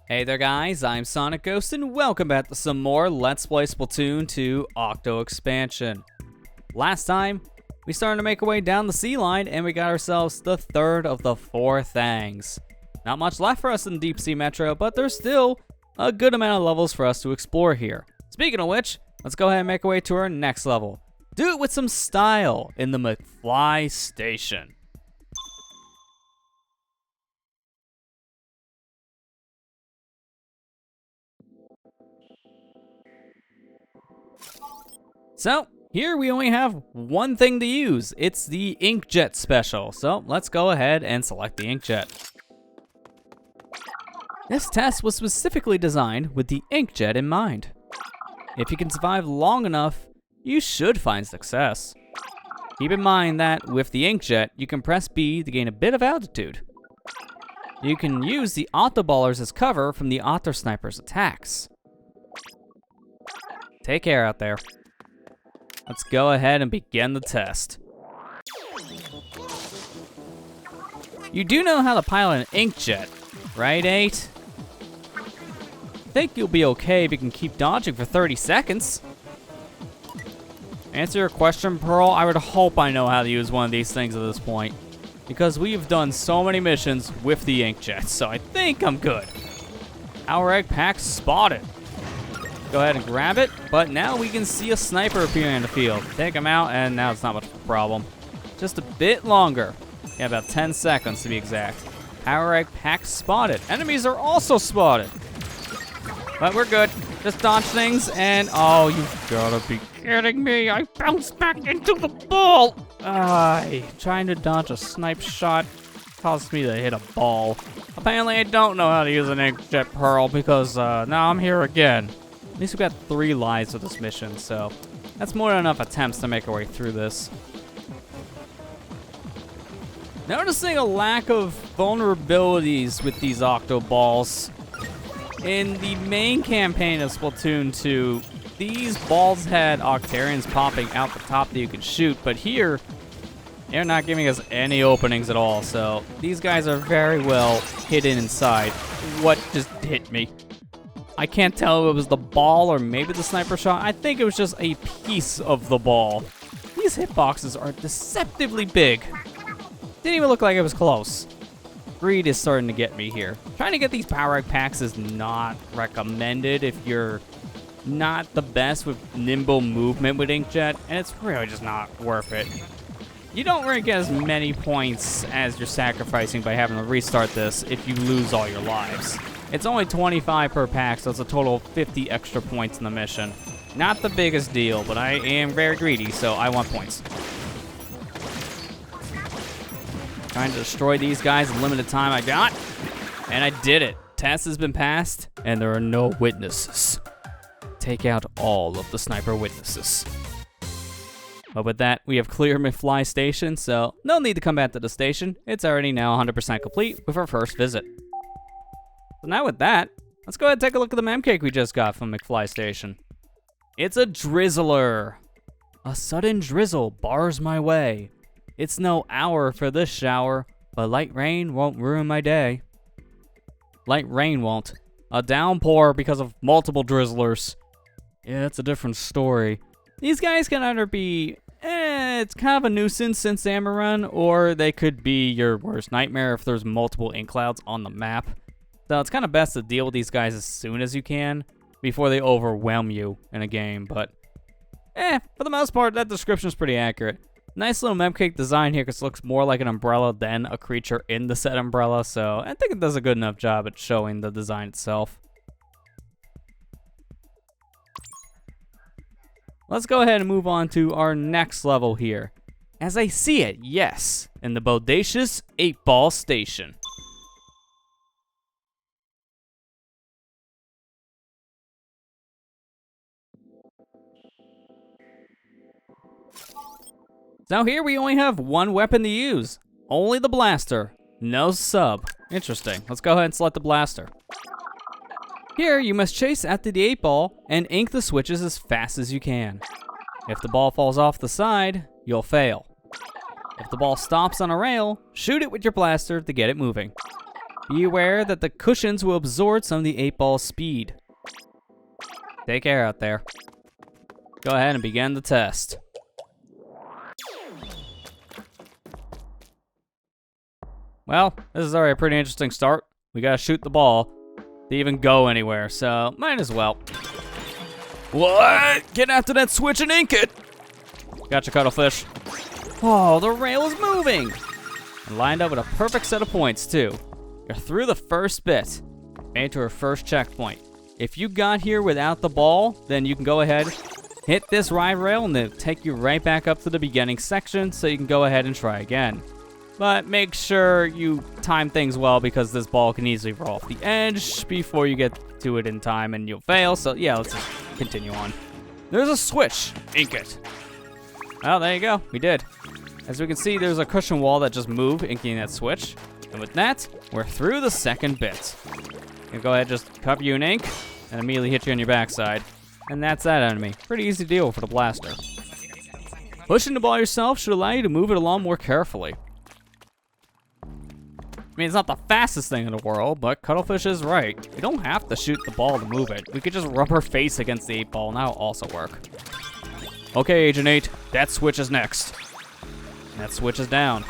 Hey there guys, I'm SonicGhost and welcome back to some more Let's Play Splatoon 2 Octo expansion. Last time, we started to make our way down the sea line and we got ourselves the third of the four things. Not much left for us in Deep Sea Metro, but there's still a good amount of levels for us to explore here. Speaking of which, let's go ahead and make our way to our next level. Do it with some style in the McFly Station. So, here we only have one thing to use. It's the inkjet special. So, let's go ahead and select the inkjet. This test was specifically designed with the inkjet in mind. If you can survive long enough, you should find success. Keep in mind that with the inkjet, you can press B to gain a bit of altitude. You can use the Octo ballers as cover from the Octo sniper's attacks. Take care out there. Let's go ahead and begin the test. You do know how to pilot an inkjet, right, 8? I think you'll be okay if you can keep dodging for 30 seconds. Answer your question, Pearl. I would hope I know how to use one of these things at this point, because we've done so many missions with the inkjet, so I think I'm good. Our egg pack spotted. Go ahead and grab it, but now we can see a sniper appearing in the field. Take him out, and now it's not much of a problem. Just a bit longer. Yeah, about 10 seconds to be exact. Power egg pack spotted. Enemies are also spotted. But we're good. Just dodge things, and oh, you've gotta be kidding me. I bounced back into the ball. Trying to dodge a snipe shot caused me to hit a ball. Apparently, I don't know how to use an inkjet, Pearl, because now I'm here again. At least we've got 3 lives with this mission, so that's more than enough attempts to make our way through this. Noticing a lack of vulnerabilities with these Octo balls. In the main campaign of Splatoon 2, these balls had Octarians popping out the top that you could shoot, but here, they're not giving us any openings at all, so these guys are very well hidden inside. What just hit me? I can't tell if it was the ball or maybe the sniper shot. I think it was just a piece of the ball. These hitboxes are deceptively big. Didn't even look like it was close. Greed is starting to get me here. Trying to get these power egg packs is not recommended if you're not the best with nimble movement with inkjet, and it's really just not worth it. You don't really get as many points as you're sacrificing by having to restart this if you lose all your lives. It's only 25 per pack, so it's a total of 50 extra points in the mission. Not the biggest deal, but I am very greedy, so I want points. Trying to destroy these guys in the limited time I got. And I did it. Test has been passed, and there are no witnesses. Take out all of the sniper witnesses. But with that, we have cleared McFly Station, so no need to come back to the station. It's already now 100% complete with our first visit. So now with that, let's go ahead and take a look at the mem cake we just got from McFly Station. It's a drizzler. A sudden drizzle bars my way. It's no hour for this shower, but light rain won't ruin my day. Light rain won't. A downpour because of multiple drizzlers. Yeah, it's a different story. These guys can either be, it's kind of a nuisance since Amaran, or they could be your worst nightmare if there's multiple ink clouds on the map. So it's kind of best to deal with these guys as soon as you can before they overwhelm you in a game, but for the most part, that description is pretty accurate. Nice little memcake design here because it looks more like an umbrella than a creature in the set umbrella, so I think it does a good enough job at showing the design itself. Let's go ahead and move on to our next level here. As I see it, yes, in the Bodacious 8-ball station. Now here we only have one weapon to use. Only the blaster. No sub. Interesting. Let's go ahead and select the blaster. Here you must chase after the 8-ball and ink the switches as fast as you can. If the ball falls off the side, you'll fail. If the ball stops on a rail, shoot it with your blaster to get it moving. Be aware that the cushions will absorb some of the 8-ball's speed. Take care out there. Go ahead and begin the test. Well, this is already a pretty interesting start. We gotta shoot the ball to even go anywhere, so might as well. What? Get after that switch and ink it! Gotcha, cuttlefish. Oh, the rail is moving! And lined up with a perfect set of points, too. You're through the first bit. Made it to our first checkpoint. If you got here without the ball, then you can go ahead, hit this ride rail, and it'll take you right back up to the beginning section, so you can go ahead and try again. But make sure you time things well, because this ball can easily roll off the edge before you get to it in time, and you'll fail. So yeah, let's just continue on. There's a switch. Ink it. Oh, there you go. We did. As we can see, there's a cushion wall that just moved, inking that switch. And with that, we're through the second bit. You go ahead, just cover you in ink, and immediately hit you on your backside. And that's that enemy. Pretty easy to deal with for the blaster. Pushing the ball yourself should allow you to move it along more carefully. I mean, it's not the fastest thing in the world, but Cuttlefish is right. We don't have to shoot the ball to move it. We could just rub our face against the 8-ball, and that'll also work. Okay, Agent 8, that switch is next. That switch is down.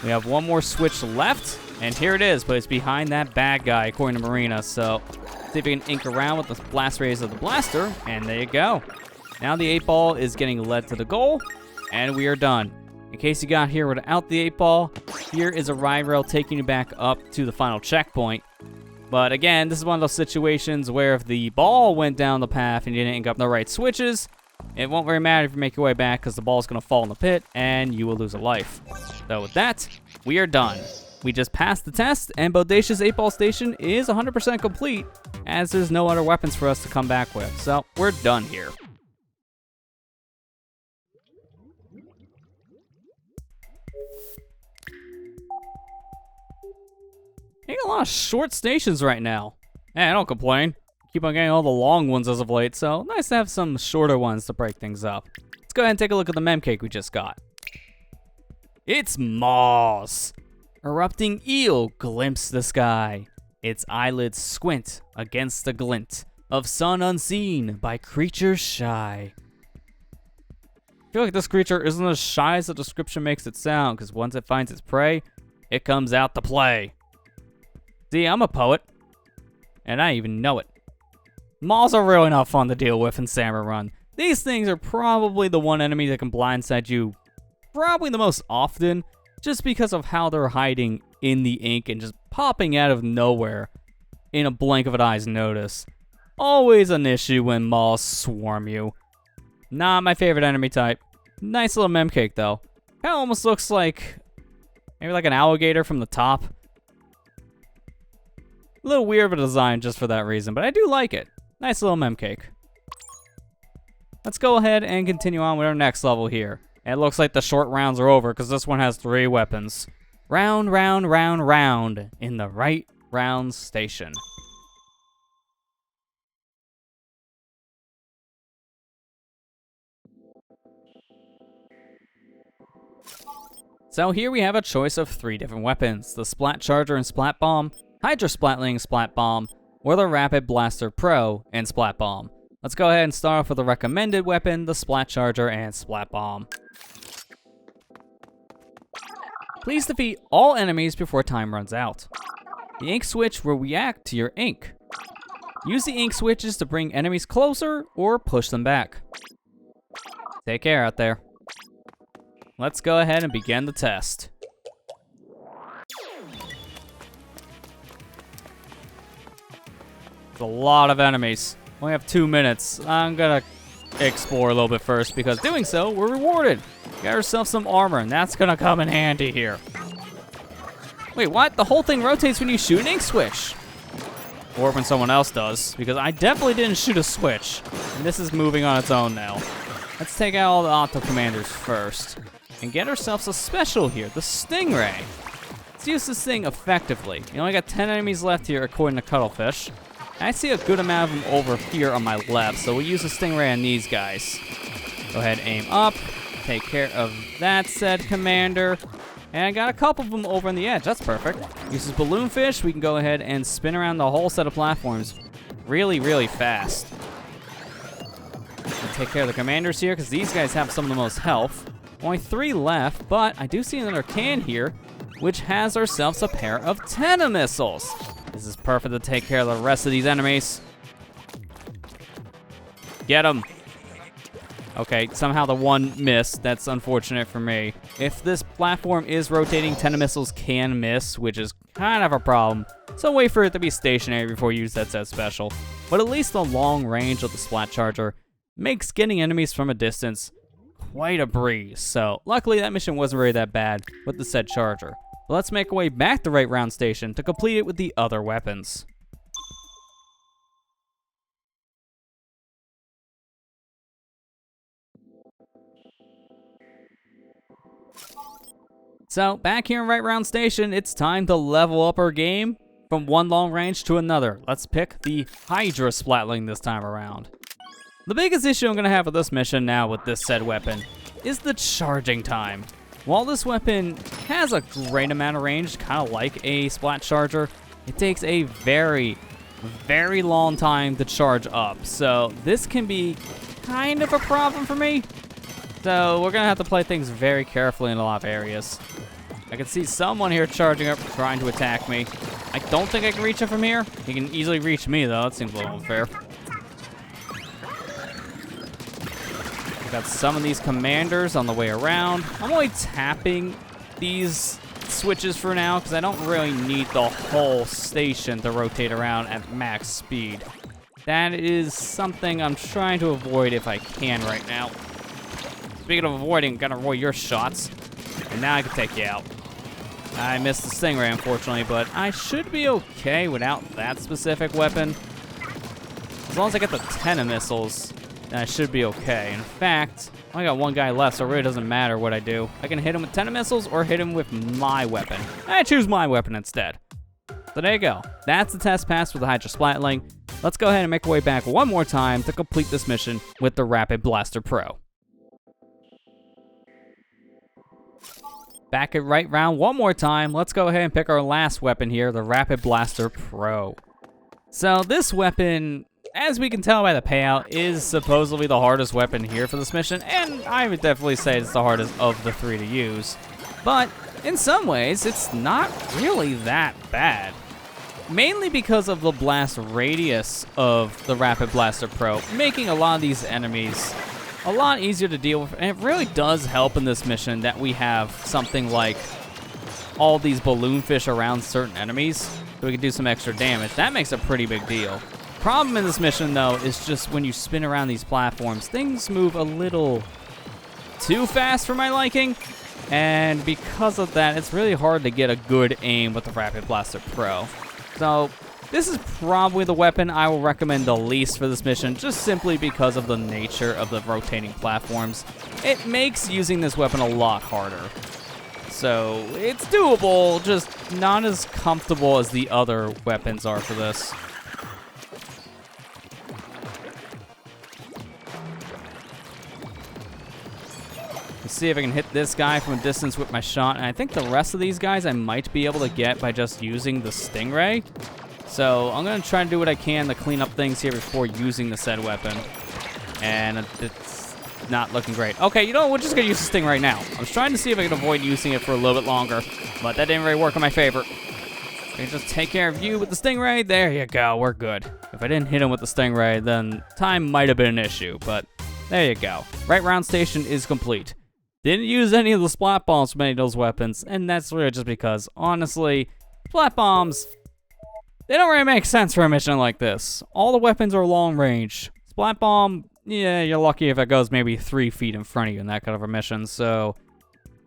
We have one more switch left, and here it is, but it's behind that bad guy, according to Marina. So, see if you can ink around with the blast rays of the blaster, and there you go. Now the 8-ball is getting led to the goal, and we are done. In case you got here without the 8-ball, here is a ride rail taking you back up to the final checkpoint. But again, this is one of those situations where if the ball went down the path and you didn't ink up the right switches, it won't really matter if you make your way back, because the ball is going to fall in the pit and you will lose a life. So with that, we are done. We just passed the test, and Bodacious 8-ball station is 100% complete, as there's no other weapons for us to come back with. So we're done here. Getting a lot of short stations right now. Hey, I don't complain. Keep on getting all the long ones as of late, so nice to have some shorter ones to break things up. Let's go ahead and take a look at the mem cake we just got. It's Moss. Erupting eel glimpse the sky. Its eyelids squint against the glint of sun unseen by creatures shy. I feel like this creature isn't as shy as the description makes it sound, because once it finds its prey, it comes out to play. See, I'm a poet, and I even know it. Moths are really not fun to deal with in Salmon Run. These things are probably the one enemy that can blindside you probably the most often, just because of how they're hiding in the ink and just popping out of nowhere in a blink of an eye's notice. Always an issue when moths swarm you. Not my favorite enemy type. Nice little mem cake though. Kinda almost looks like maybe like an alligator from the top. A little weird of a design just for that reason, but I do like it. Nice little mem cake. Let's go ahead and continue on with our next level here. And it looks like the short rounds are over because this one has 3 weapons. Round, round, round, round in the right round station. So here we have a choice of 3 different weapons. The Splat Charger and Splat Bomb, Hydra Splatling Splat Bomb, or the Rapid Blaster Pro and Splat Bomb. Let's go ahead and start off with the recommended weapon, the Splat Charger and Splat Bomb. Please defeat all enemies before time runs out. The ink switch will react to your ink. Use the ink switches to bring enemies closer or push them back. Take care out there. Let's go ahead and begin the test. There's a lot of enemies. We only have 2 minutes. I'm gonna explore a little bit first because doing so, we're rewarded. Got ourselves some armor, and that's gonna come in handy here. Wait, what? The whole thing rotates when you shoot an ink switch. Or when someone else does, because I definitely didn't shoot a switch. And this is moving on its own now. Let's take out all the Octo commanders first. And get ourselves a special here, the Stingray. Let's use this thing effectively. You only got 10 enemies left here according to Cuttlefish. I see a good amount of them over here on my left, so we'll use the Stingray on these guys. Go ahead, aim up, take care of that said commander, And I got a couple of them over on the edge. That's perfect. Uses balloon fish. We can go ahead and spin around the whole set of platforms really, really fast. We'll take care of the commanders here because these guys have some of the most health. Only 3 left, but I do see another can here, which has ourselves a pair of Tenna missiles. This is perfect to take care of the rest of these enemies. Get them. Okay, somehow the one missed. That's unfortunate for me. If this platform is rotating, Tenna missiles can miss, which is kind of a problem. So wait for it to be stationary before you use that set special. But at least the long range of the Splat Charger makes getting enemies from a distance quite a breeze. So luckily that mission wasn't really that bad with the said Charger. But let's make our way back to Right Round Station to complete it with the other weapons. So, back here in Right Round Station, it's time to level up our game from one long range to another. Let's pick the Hydra Splatling this time around. The biggest issue I'm going to have with this mission now with this said weapon is the charging time. While this weapon has a great amount of range, kind of like a Splat Charger, it takes a very, very long time to charge up. So, this can be kind of a problem for me. So we're gonna have to play things very carefully in a lot of areas. I can see someone here charging up, trying to attack me. I don't think I can reach him from here. He can easily reach me though, that seems a little unfair. We got some of these commanders on the way around. I'm only tapping these switches for now because I don't really need the whole station to rotate around at max speed. That is something I'm trying to avoid if I can right now. Speaking of avoiding, gotta avoid your shots. And now I can take you out. I missed the Stingray, unfortunately, but I should be okay without that specific weapon. As long as I get the Tenna missiles, then I should be okay. In fact, I only got one guy left, so it really doesn't matter what I do. I can hit him with Tenna missiles or hit him with my weapon. I choose my weapon instead. So there you go. That's the test pass for the Hydra Splatling. Let's go ahead and make our way back one more time to complete this mission with the Rapid Blaster Pro. Back at Right Round one more time, let's go ahead and pick our last weapon here, the Rapid Blaster Pro. So this weapon, as we can tell by the payout, is supposedly the hardest weapon here for this mission, and I would definitely say it's the hardest of the 3 to use. But in some ways, it's not really that bad. Mainly because of the blast radius of the Rapid Blaster Pro, making a lot of these enemies a lot easier to deal with, and it really does help in this mission that we have something like all these balloon fish around certain enemies, so we can do some extra damage. That makes a pretty big deal. Problem in this mission, though, is just when you spin around these platforms, things move a little too fast for my liking, and because of that, it's really hard to get a good aim with the Rapid Blaster Pro. So this is probably the weapon I will recommend the least for this mission, just simply because of the nature of the rotating platforms. It makes using this weapon a lot harder. So it's doable, just not as comfortable as the other weapons are for this. Let's see if I can hit this guy from a distance with my shot, and I think the rest of these guys I might be able to get by just using the Stingray. So I'm going to try to do what I can to clean up things here before using the said weapon. And it's not looking great. Okay, you know what? We're just going to use this thing right now. I was trying to see if I could avoid using it for a little bit longer, but that didn't really work in my favor. I can just take care of you with the Stingray. There you go. We're good. If I didn't hit him with the Stingray, then time might have been an issue, but there you go. Right Round Station is complete. Didn't use any of the splat bombs from any of those weapons, and that's really just because, honestly, splat bombs, they don't really make sense for a mission like this. All the weapons are long range. Splat bomb, yeah, you're lucky if it goes maybe 3 feet in front of you in that kind of a mission. So,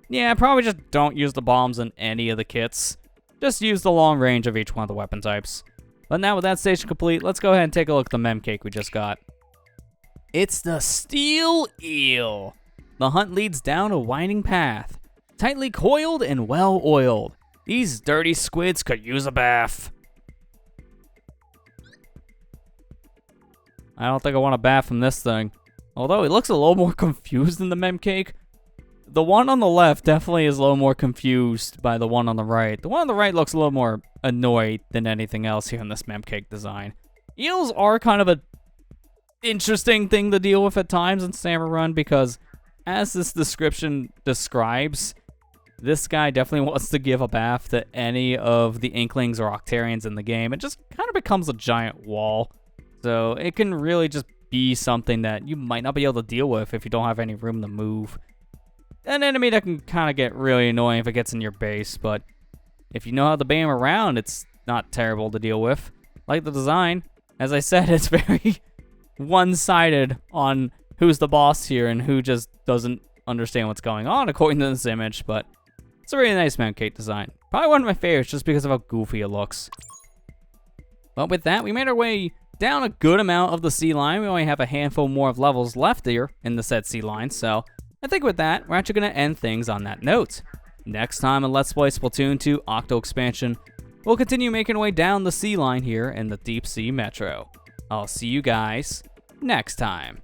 yeah, probably just don't use the bombs in any of the kits. Just use the long range of each one of the weapon types. But now with that station complete, let's go ahead and take a look at the mem cake we just got. It's the Steel Eel. The hunt leads down a winding path, tightly coiled and well oiled. These dirty squids could use a bath. I don't think I want a bath from this thing. Although it looks a little more confused than the mem cake. the one on the left definitely is a little more confused by the one on the right. The one on the right looks a little more annoyed than anything else here in this memcake design. Eels are kind of a interesting thing to deal with at times in Salmon Run because, as this description describes, this guy definitely wants to give a bath to any of the Inklings or Octarians in the game. It just kind of becomes a giant wall. So it can really just be something that you might not be able to deal with if you don't have any room to move. An enemy that can kind of get really annoying if it gets in your base, but if you know how to bait him around, it's not terrible to deal with. Like the design, as I said, it's very one-sided on who's the boss here and who just doesn't understand what's going on according to this image, but it's a really nice memcake design. Probably one of my favorites just because of how goofy it looks. But with that, we made our way down a good amount of the sea line. We only have a handful more of levels left here in the said sea line, so I think with that, we're actually going to end things on that note. Next time on Let's Play Splatoon 2 Octo Expansion, we'll continue making our way down the sea line here in the Deep Sea Metro. I'll see you guys next time.